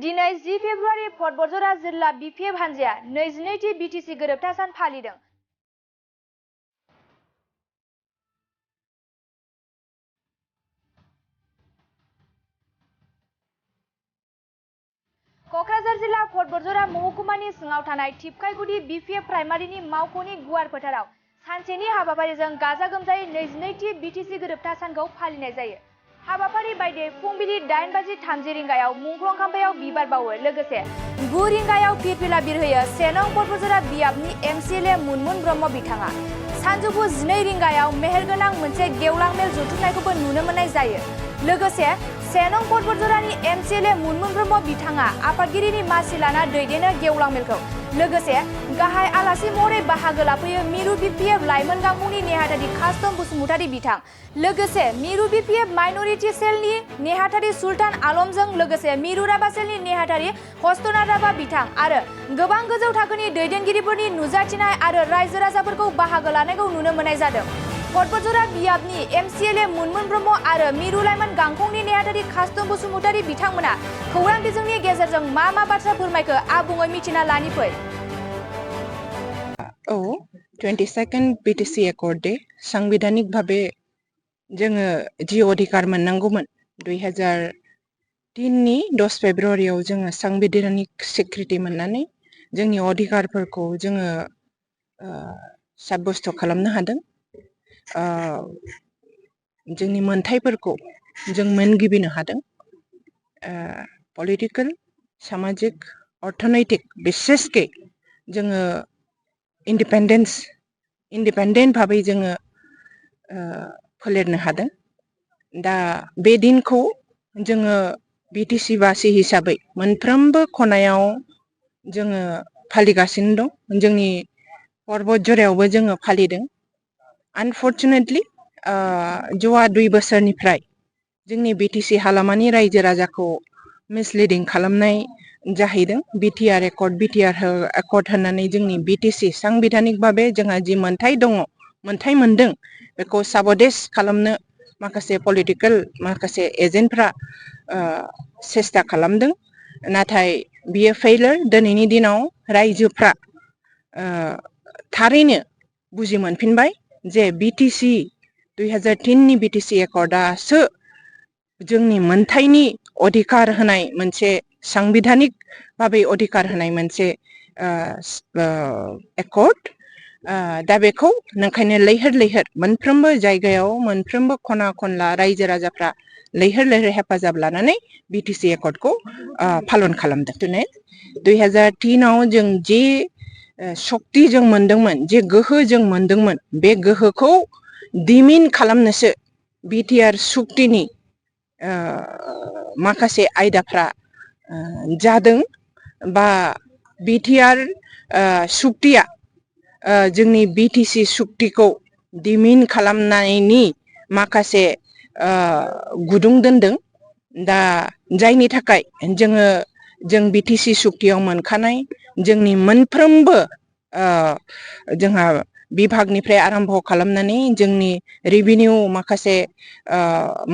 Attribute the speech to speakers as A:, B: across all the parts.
A: दिनै 10 फेब्रुवारि बतझर जिल्ला बिपिएफ हानजाया 22th बिटिसि गोरोबथा सान फालिदों। क'क्राझार जिल्ला बतझर महकुमानि सिङाव थानाय टिपकाइगुदि बिपिएफ प्राइमारिनि मावख'नि गुवार फोथाराव सानसेनि हाबाफारिजों गाजा गोमजायै 22th बिटिसि गोरोबथा सानखौ फालिनाय जायो। हाबाफारि बायदियै फुंबिलि 8:30 रिंगायाव मुंख्लं खाम्फायाव बिबार बावो, लोगोसे 9 रिंगायाव फिरफिला बिरहोयो 1 नं बतझर बियाबनि एमसिएलए मुनमुन ब्रह्म बिथाङा। सानजौफु 12 रिंगायाव मेहेरगोनां मोनसे गेवलां मेल जथुमनायखौबो नुनो मोननाय जायो। लोगोसे 1 नं बतझरनि एमसिएलए मुनमुन ब्रह्म बिथाङा आफादगिरिनि मासि लाना दैदेनो गेवलां मेलखौ। लोगोसे गाहाय आलासि महरै बाहागो लाफैयो मिरु बिपिएफ लाइमोन गांखंनि नेहाथारि कास्टम बसुमतारी बिथां, लोगोसे मिरु बिपिएफ माइनरिटि सेलनि नेहाथारि सुल्तान आलमजों लोगोसे मिरु राभा सेलनि नेहाथारि हस्तना राभा बिथां आरो गोबां गोजौ थाखोनि दैदेनगिरिफोरनि नुजाथिनाय आरो रायजो राजाफोरखौ बाहागो लानायखौ नुनो मोननाय जादों। बतझर बियाबनि एमसिएलए मुनमुन ब्रह्म आरो मिरु लाइमोन गांखंनि नेहाथारि कास्टम बसुमतारी बिथांमोना खौरां बिजोंनि गेजेरजों मा बाथ्रा फोरमायखो आबुङै मिथिना लानि फै।
B: 22nd BTC एकर्ड डे सांविधानिक भावे जोङो जि अधिकार मोननांगौमोन 2003 नि 10 फेब्रुवारियाव जोङो सांविधानिक स्वीकृति मोननानै जोंनि अधिकारफोरखौ जोङो साब्यस्त खालामनो हादों। जोंनि मोनथायफोरखौ जों मोनगिबिनो हादों। पलिटिकल, सामाजिक, अर्थनैतिक बिसेसके जोङो इन्डिपेन्डेन्ट भाबै जोङो फोलेरनो हादों। दा बे दिनखौ जोङो बिटिसि बासि हिसाबै मोनफ्रोमबो खनायाव जोङो फालिगासिनो दं। जोंनि बतझरायावबो जोङो फालिदों। आनफर्चुनेटलि जवा 2 बोसोरनिफ्राय जोंनि बिटिसि हालामानि रायजो राजाखौ मिसलिडिं खालामनाय जाहैदों। बिटिआर एकर्ड होननानै जोंनि बिटिसि सांविधानिक भावे जोंहा जि मोनथाय दङ, मोनथाय मोनदों, बेखौ साबदेस खालामनो माखासे पलिटिकेल माखासे एजेन्टफ्रा सेस्था खालामदों। नाथाय बियो फेइलार। दिनैनि दिनाव रायजोफ्रा थारैनो बुजि मोनफिनबाय जे बिटिसि 2003 नि बिटिसि एकर्डआसो जोंनि मोनथायनि अधिकार होनाय मोनसे सांविधानिक भावे अधिकार होनाय मोनसे एकर्ड। दा बेखौ नंखायनो लैहोर लैहोर मोनफ्रोमबो जायगायाव मोनफ्रोमबो खना खनला रायजो राजाफ्रा लैहोर लैहोर हेफाजाब लानानै बिटिसि एकर्डखौ पालन खालामदों। 2003 आव जों जे शक्ति जों मोनदोंमोन, जे गोहो जों मोनदोंमोन, बे गोहोखौ दिमिन खालामनोसो बिटिआर सुक्तिनि माखासे आयदाफ्रा जादों। बा बिटिआर सुक्तिया जोंनि बिटिसि सुक्तिखौ दिमिन खालामनायनि माखासे गुदुं दोनदों। दा जायनि थाखाय जों बिटिसि सुक्तियाव मोनखानाय जोंनि मोनफ्रोमबो जोंहा बिभागनिफ्राय आरम्भ खालामनानै जोंनि रेभिनिउ माखासे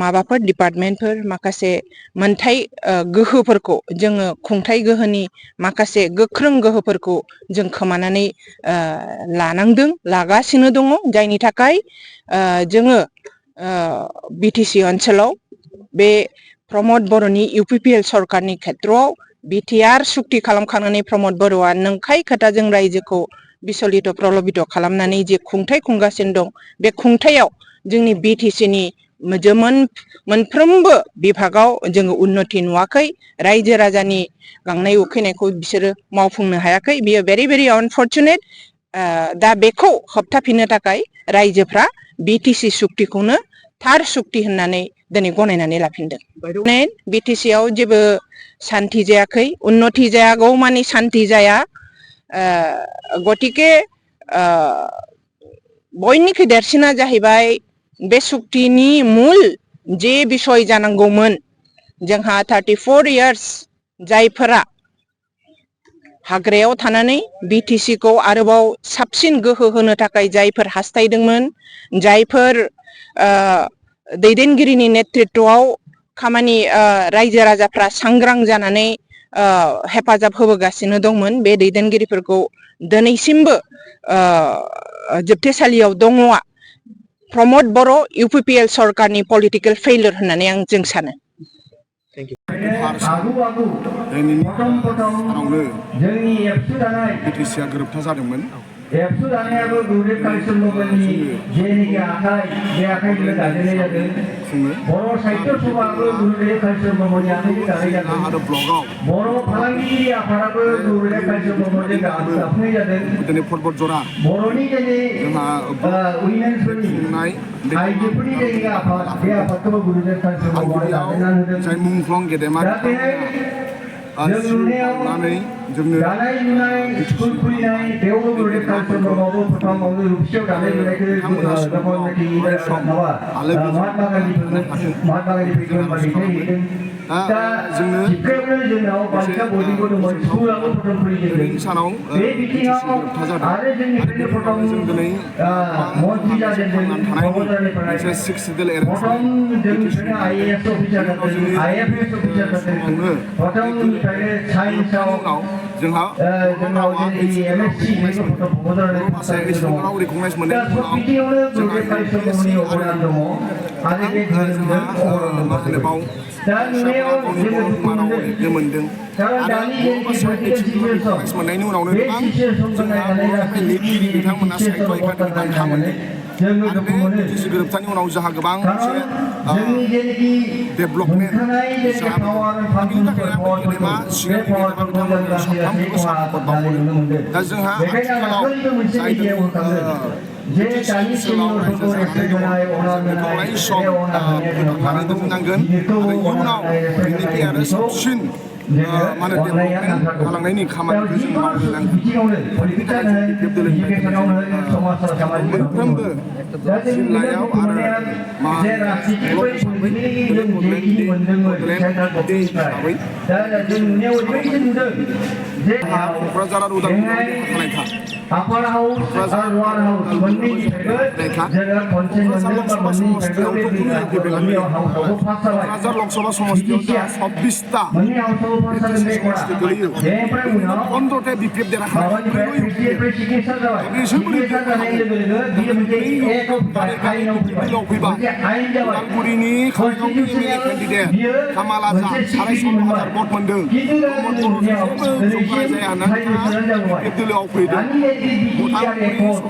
B: माबाफोर डिपार्टमेन्टफोर माखासे मोनथाय गोहोफोरखौ जोङो खुंथाय गोहोनि माखासे गोख्रों गोहोफोरखौ जों खोमानानै लागासिनो दङ। जायनि थाखाय जोङो बिटिसि ओनसोलाव बे प्रमद बर'नि इउपिपिएल सरकारनि खेत्रआव बिटिआर सुक्ति खालामखांनानै प्रमद बर'आ नंखाय खोथाजों रायजोखौ बिसलित प्रलबित खालामनानै जे खुंथाय खुंगासिनो दं, बे खुंथायाव जोंनि बिटिसिनि मोनफ्रोमबो बिभागाव जोङो उन्नति नुवाखै। रायजो राजानि गांनाय उखैनायखौ बिसोरो मावफुंनो हायाखै। बियो भेरि भेरि आनफर्चुनेट। दा बेखौ होबथाफिननो थाखाय रायजोफ्रा बिटिसि सुक्तिखौनो थार सुक्ति होननानै दिनै गनायनानै लाफिनदों। बिटिसिआव जेबो सान्ति जायाखै, उन्नति जायागौ मानि सान्ति जाया। गतिके बयनिख्रुइ देरसिना जाहैबाय बे सुक्तिनि मूल जे बिसय जानांगौमोन। जोंहा 34 इयार्स जायफोरा हाग्रायाव थानानै बिटिसिखौ आरोबाव साबसिन गोहो होनो थाखाय जायफोर हास्थायदोंमोन, जायफोर दैदेनगिरिनि नेतृत्वआव खामानि रायजो राजाफ्रा सांग्रां जानानै हेफाजाब होबोगासिनो दंमोन बे दैदेनगिरिफोरखौ दिनैसिमबो जोबथेसालियाव दङआ प्रमद बर' UPPL सरकारनि पलिटिकेल फेइलियर होननानै जों सानो।
C: बिटिसिआ गोरोबथा जादोंमोन।
D: एबसु जानायाबो गौरब कालिचन्द्रमोननि जेनिखि आखाइ बे आखाइजों दाजेननाय जादों। बर' साहित्य सभाबो गौरब कालिचन्द्रमोननि आखाइजों दानाय जादों। बर' फालांगिरि आफादाबो गौरब कालिचन्द्रमोनजों दाफुंनाय जादों। बर'नि जेरै उइमेन्सफोरनि आइजोफोरनि जेनिखि आफाद बे आफादखौबो गौरब कालिचन्द्रमोनआ दाजेननानै होदों।
C: जाय मुंख्लं गेदेमा
D: जों नुनायाव दानाय लुनाय स्कुल खुलिनाय बेयावबो गौरब कालिचन्द्रमोनआबो प्रथमावनो रुपसियाव दानाय लुनायखौ महात्मा गान्धी दैथायहैदों। दा जिबख्रियावनो जोंनाव बालिका बर्डिंबो दंमोन, स्कुलाबो प्रथम खुलिजेनदों। बे बिथिङाव आरो जोंनिफ्रायनो प्रथम मन्थ्रि जाजेनदों बड'लेण्डनिफ्राय। प्रथम जोंनिफ्रायनो IAS अफिसार जादों, IFS अफिसार जादों। प्रथमनिफ्रायनो साइन्सआव जोंनाव MSc बेखौ प्रथम बड'लेण्डनिफ्राय दङ। दा सब बिथिङावनो गौरब कालिचन्द्रमोननि अबदान दङ आरो बे धोरोमजों अबदान दंबावो। दा नुनायाव जोङो दुखु मोनदों। कारण दानि जेनिखि पलिटिकेल सिचुएसन बे सिचुएसनखौ नायनानै गासैबो बिथांमोना सायख'नाय नायनानै जोङो दुखु मोनो।
C: गोरोबथानि उनाव जोंहा गोबां
D: जोंनि जेनिखि मोनखानाय जेनिखि पावार फांसनफोर बे पावार फांसनखौ जों लासै लासै खहा जानाय नुनो मोनदों। बेखायनो आं दाखालिबो मोनसे मिडियायाव होखांदों जे दानि सेनियरफोरखौ रेसपेक्ट होनाय, अनार होनाय, बे अनार होनाया जोंनाव थानांगौ। गिदिरखौ अनार होनाय, रेसपेक्ट होनाय बेखौ जोङो अननाया नांथारगौ। दा जिखुनु बिथिङावनो पलिटिक्सआनो होन, इडुकेसनावनो होन, समाजाव सामाजिक दा जों नुनायाव दुखु मोननाया जे राजनितिफोर पलिटिकेलि जों जेखिनि मोनदोंमोन सेन्ट्रेल गभर्नमेन्टनिफ्राय, दा जों नुनायाव ओरैबायदि नुदों जे बेहाय आपार हाउस आरो लवार हाउस मोननैनिफ्रायबो जोङो कनसेन्ट मोनदों बा मोननैनिफ्रायबो बे हाउसआवबो पास जाबाय। बिटिसिआ मोननै हाउसआवबो पास जादों बे एकर्डआ। बेनिफ्राय उनाव माबानिफ्राय प्रेसिडेन्टनिफ्राय सिगनेसार जाबाय। सिगनेसार जानाय लोगो लोगो बियो मोनसे एक्टआव फैबाय, आइनाव फैबाय, मोनसे आइन जाबाय। कन्स्टिटिउसनेल बियो मोनसे स्वीकृति मोनबाय। खिन्थु दा जोंनि नुनायाव दिनैसिम साइन्टिस्टफोरानो जाबाय। दानि BTR एकर्ड,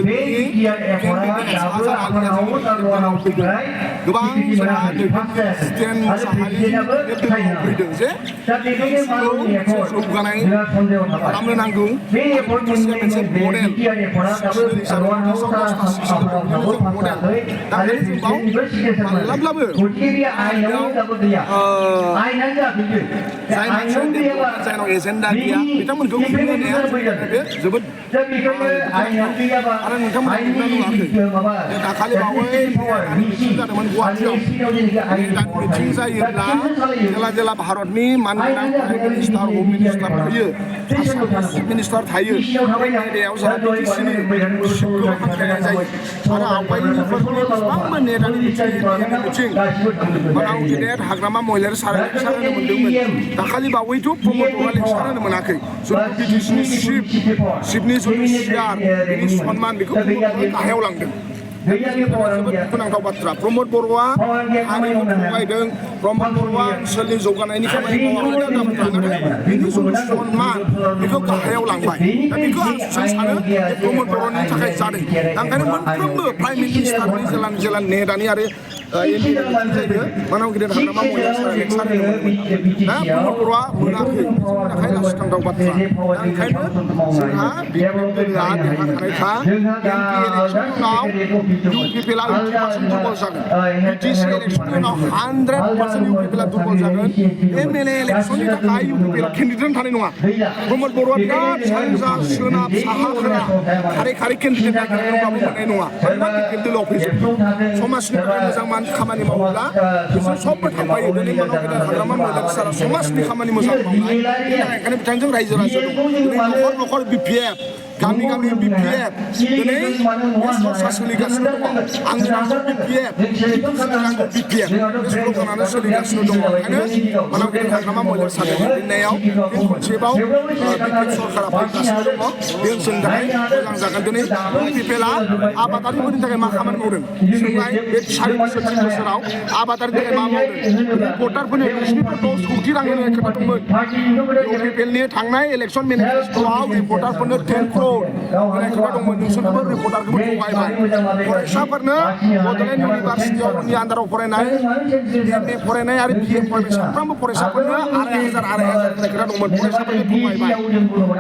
D: बे BTR एकर्डआ दाबो आपार हाउस आरो लवार हाउसनिफ्राय स्वीकृति मोनाखै, पास जायाखै आरो प्रेसिडेन्टआबो साइन होआखै। दा बेखायनो मालनि एकर्ड जोंहा सन्देह थाबाय। बे एकर्ड मोननाय BTR एकर्डआ दाबो लवार हाउस आरो आपार हाउसआवबो पास जायाखै आरो प्रेसिडेन्टनिबो सिगनेसार मोनाखै। गतिके बे आइनाव दाबो गैया, आइनानो जायाखै बियो। आइनाव गैयाबा बेनि इमप्लिमेन्टेसन बोरै जागोन? दा बेखायनो आइनानो गैयाबा आइननि माबा एडमिनिस्ट्रेटिभ पावार DC आरो SPनाव जेनेखि आइननि पावार थायो, दा बिसोरसो सालायो।
C: जेला भारतनि मानगोनां
D: आइनानो
C: प्राइम
D: जाहैबाय
C: मिनिस्टार, होम मिनिस्टार थायो,
D: स्टेसनल'
C: चिफ
D: थानांगौ।
C: मिनिस्टार थायो,
D: DC-आव थाबाय ना,
C: आयदायाव
D: दा
C: जोंहा
D: दहाय
C: बिटिसिनि
D: बुंबाय थादों
C: सिपखौ हांख्रायनाय जायो आरो आवगायनिफोरनि बेसेबांबा नेटानि मिथिं, एमपिनि मिथिं, मानाव गेदेर हाग्रामा महिलारि लेक्सार होनो मोन्दोंमोन। दाखालि बावैथ' प्रमद बर'आ लेक्सार होनो मोनाखै। जोंनि बिटिसिनि चिफनि जिथु सियार, बिनि सनमान बेखौ प्रमद बर'आ गाहायाव लांदों। जोबोद दुखुनांथाव बाथ्रा। प्रमद बर'आ हारिखौ थगायदों, प्रमद बर'आ ओनसोलनि जौगानायनि खामानि मावाखै, नाथाय बिनि जिथु सनमान बेखौ गाहायाव लांबाय। दा बेखौ आं सानो जे प्रमद बर'नि थाखाय जादों। दा ओंखायनो मोनफ्रोमबो प्राइम मिनिस्टारनि जेला नेटानि आरो एमपिनि मिथिं जायो, मानाव गेदेर हाग्रामा महिलारि लेक्सार होनो मोनोमोन। दा प्रमद बर'आ मोनाखै, जोंनि थाखाय लाजिथावथाव बाथ्रा। दा ओंखायनो जोंहा बिपिएफ दोलोआ देरहाखानायखा। एमपि इलेक्सननि उनाव UPPLआ 80% दुर्बल जागोन। बिटिसि इलेक्सननि उनाव 100% UPPLआ दुर्बल जागोन। MLA इलेक्सननि थाखाय UPPLआ केन्डिडेट थानाय नङा। प्रमद बर'आ बिराद सानजा, सोनाब, साहा, खोला खारै खारै केन्डिडेट नागिरदोंबाबो मोननाय नङा। मानोना बिपिएफ दोलोआव फैजोबगोन। समाजनि थाखाय मोजां खामानि मावोब्ला बिसोर सबबो थांफायो। दिनै मानाव गेदेर हाग्रामा महिलारि सारा समाजनि खामानि मोजां मावनाय, बेनि थाखाय ओंखायनो बिथांजों रायजो राजा दं। दिनै न'खर न'खर गामि गामि BPF दिनै बे सरसा सोलिगासिनो दङ आंनि नांगौ BPF नांगौ BPF बे स्ल'गानानो सोलिगासिनो दङ ओंखायनो मानाव गेदेर हाग्रामा महिलारि सारनि दैदेननायाव फिन खनसेबाव BPF सरकारा फैगासिनो दङ बे जोंनि थाखाय मोजां जागोन दिनै BPL आ आबादारिफोरनि थाखाय मा खामानि मावदों सोंनाय बे 4 बोसोर 3 बोसोराव आबादारिनि थाखाय मा मावदों रिपर्टारफोरनो 10 कोटि रां होनो खोथा दंमोन BPLनि थांनाय इलेक्सन मेनिफेस्ट'आव रिपर्टारफोरनो 10 क्र'र होनाय खोथा दंमोन नोंसोरखौबो रिपर्टारखौबो थगायबाय फरायसाफोरनो बड'लेण्ड इउनिभारसिटिनि आन्दाराव फरायनाय MA फरायनाय आरो BA फरायनाय साफ्रोमबो फरायसाफोरनो 2,500 होनाय खोथा दंमोन फरायसाफोरनो थगायबाय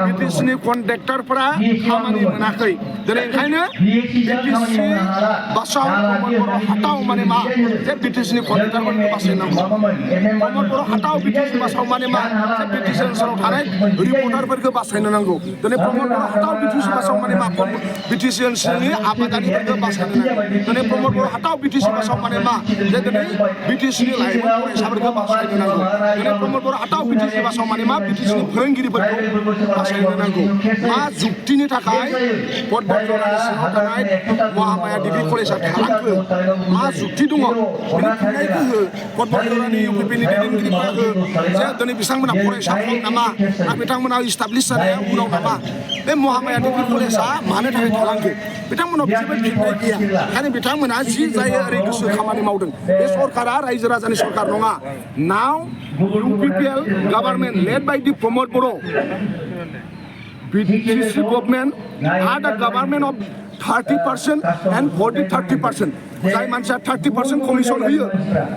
C: BTCनि कन्ट्रेक्टरफोरा खामानि मोनाखै दिनै ओंखायनो BTC बासाव प्रमद बर' हाटाव माने मा जे BTCनि कन्ट्रेक्टरफोरखौ बासायनांगौ प्रमद बर' हाटाव BTC बासाव माने मा जे BTC ओनसोलाव थानाय रिपर्टारफोरखौ बासायनो नांगौ दिनै प्रमद बर' हाटाव BTC बासाव माने मा BTC ओनसोलनि आबादारिफोरखौ बासायनो नांगौ दिनै प्रमद बर' हाटाव BTC बासाव माने मा जे दिनै BTCनि लाइमोन फरायसाफोरखौ बासायनो नांगौ दिनै प्रमद बर' हाटाव BTC बासाव माने मा BTCनि फोरोंगिरिफोरखौ बासायनो नांगौ मा जुक्तिनि थाखाय बतझरनि सिङाव थानाय महामाया डिग्री कलेजआ थालांखो मा जुक्ति दङ बेनि फिननायखौ हो बतझरनि UPPनि दैदेनगिरिफोरा हो जे दिनै बिथांमोना फरायसा खम नामा ना बिथांमोना इस्टाब्लिश जानाया उनाव नामा बे महामाया डिग्री कलेजआ मानो थाखाय थालांखो बिथांमोनाव जेबो फिननाय गैया ओंखायनो बिथांमोना जि जायो ओरै गोसो खामानि मावदों बे सरकारा रायजो राजानि सरकार नङा नाव UPPL government led by the Pramod Bodo' BTC government are the government of 30% and 30%. जाय मानसिया 30% कमिसन होयो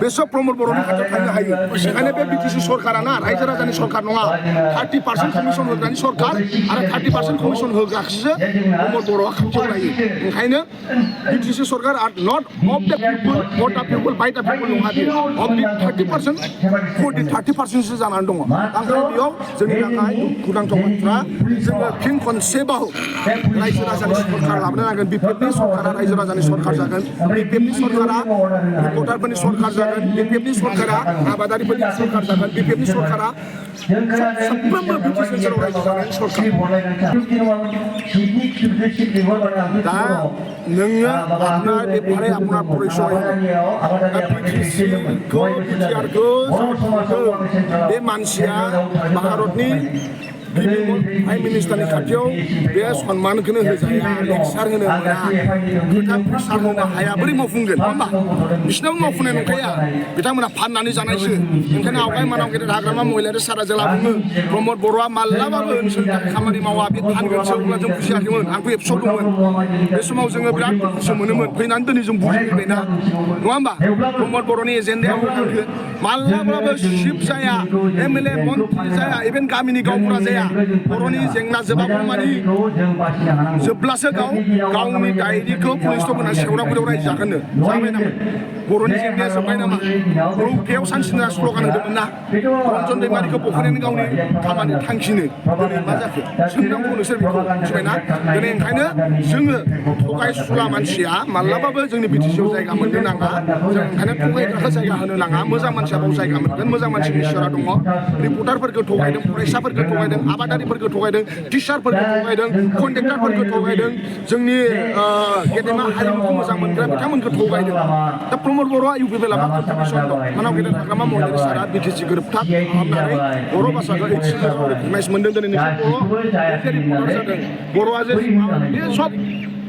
C: बेसो प्रमद बर'नि खाथियाव थांनो हायो बेखायनो बे BTC सरकारा ना रायजो राजानि सरकार नङा 30% कमिसन होग्रानि सरकार आरो 30% कमिसन होग्राखौसो प्रमद बर'आ खाथियाव लायो ओंखायनो BTC सरकार are not of the people for the people by the people नङा बेयो अफ दि 30% फर दि 30%सो जानानै दङ ओंखायनो बेयाव जोंनि थाखाय दुखुनांथाव बाथ्रा जोङो फिन खनसेबाव रायजो राजानि सरकार लाबोनो नांगोन BPFनि सरकारा रायजो राजानि सरकार जागोन BPFनि सरकारा रिपर्टारफोरनि सरकार जागोन BPFनि सरकारा आबादारिफोरनि सरकार जागोन BPFनि सरकारा साफ्रोमबो BTC ओनसोलाव रायजो जानायनि सरकार दा नोङो আপনার পরিচয় BTCखौ BTRखौ बे मानसिया भारतनि प्राइम मिनिस्टारनि खाथियाव बे सन्मानखौनो होजाया लेक्सार होनो मोना खोथा प्रेसार होनो हाया बोरै मावफुंगोन नङा होमबा बिसिनाबो मावफुंनाय नंखाया बिथांमोना फाननानै जानायसो ओंखायनो आवगाय मानाव गेदेर हाग्रामा महिलारि सारा जेला बुङो प्रमद बर'आ माब्लाबाबो ओनसोलनि थाखाय खामानि मावा बे फानगोनसो अब्ला जों बुजियाखैमोन आंबो एबसुआव दंमोन बे समाव जोङो बिराद दुखुसो मोनोमोन फैनानै दिनै जों बुजिफैबायना नङा होमबा प्रमद बर'नि एजेन्डायाव माब्लाबाबो शिफ्ट जाया MLA मन्त्रि जाया इभेन गामिनि गावबुरा जाया बर'नि जेंना जोबागौमानि जोबब्लासो गावनि डायरिखौ पुलिस स्टपना सेवराफोराव रायजो जागोननो जाबाय नामा बर'नि जेंनाया जोब्बाय नामा बर'खायाव सानसिना स्ल'गान होदोंमोन ना रन्जन दैमारिखौ बख'नानै गावनि खामानि थांखिनो दिनै मा जाखो सोंनांगौ नोंसोर बेखौ मिथिबायना दिनै ओंखायनो जोङो थगाय सुला मानसिया माब्लाबाबो जोंनि BTCआव जायगा मोननो नाङा जों ओंखायनो थगायग्राखौ जायगा होनो नाङा मोजां मानसिया बाव जायगा मोनगोन मोजां मानसिनि इसोरा दङ रिपर्टारफोरखौ थगायदों फरायसाफोरखौ थगायदों आबादारिफोरखौ थगायदों टिचारफोरखौ थगायदों कन्ट्रेक्टरफोरखौ थगायदों जोंनि गेदेमा हारिमुखौ मोजां मोनग्रा बिथांमोनखौ थगायदों दा प्रमद बर'आ UPPL मा कन्ट्रिबिउसन दं मानाव गेदेर हाग्रामा महिलारि सारा BTC गोरोबथा खालामनानै बर' भाषाखौ HCLआव रिकगनाइज मोनदों दिनै नोंसोर बर' रिपर्टार जादों बर'आ जे बे सब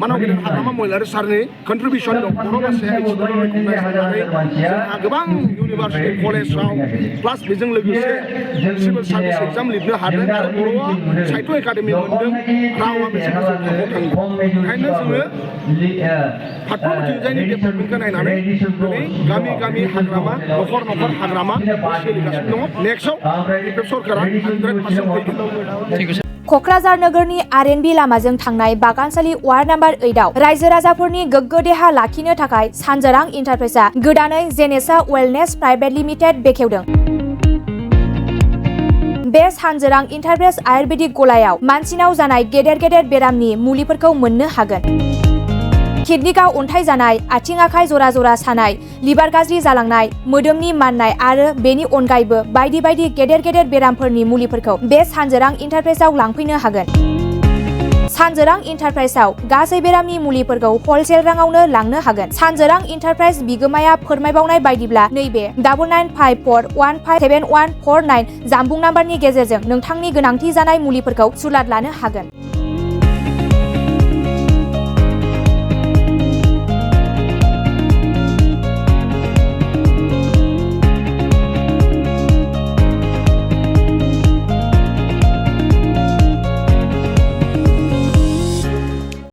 C: मानाव गेदेर हाग्रामा महिलारि सारनि कन्ट्रिबिउसन दं बर' भाषाया HCLआव रिकगनाइज खालामनानै जोंहा गोबां इउनिभारसिटि कलेजाव प्लास बेजों लोगोसे सिभिल सार्भिस एग्जाम लिरनो हादों आरो बर'आ साहित्य एकाडेमि मोनदों रावा बेसे गोजौ थाखोआव थांदों ओंखायनो जोङो फारफ्रोमथिंजायनि डेभेलपमेन्टखौ नायनानै दिनै गामि गामि हाग्रामा न'खर न'खर हाग्रामा सोलिगासिनो दङ नेक्स्टआव BPF सरकारा 100% फैगोन
A: क'क्राझार नोगोरनि RNB लामाजों थांनाय बागानसालि वार्ड नाम्बार 8आव रायजो राजाफोरनि गोग्गो देहा लाखिनो थाखाय सानजोरां इन्टारप्राइजआ गोदानै जेनेसा वेलनेस प्राइभेट लिमिटेड बेखेवदों बे सानजोरां इन्टारप्राइज आयुर्वेदिक गलायाव मानसिनाव जानाय गेदेर गेदेर बेरामनि मुलिफोरखौ मोननो हागोन किडनिकाव अन्थाइ जानाय आथिं आखाइ जरा जरा सानाय लिभार गाज्रि जालांनाय मोदोमनि माननाय आरो बेनि अनगायैबो बायदि बायदि गेदेर गेदेर बेरामफोरनि मुलिफोरखौ बे सानजोरां इन्टारप्राइजआव लांफैनो हागोन सानजोरां इन्टारप्राइजआव गासै बेरामनि मुलिफोरखौ हलसेल राङावनो लांनो हागोन। सानजोरां इन्टारप्राइज बिगोमाया फोरमायबावनाय बायदिब्ला नैबे 9954157149 जानबुं नाम्बारनि गेजेरजों नोंथांनि गोनांथि जानाय मुलिफोरखौ सुलाद लानो हागोन।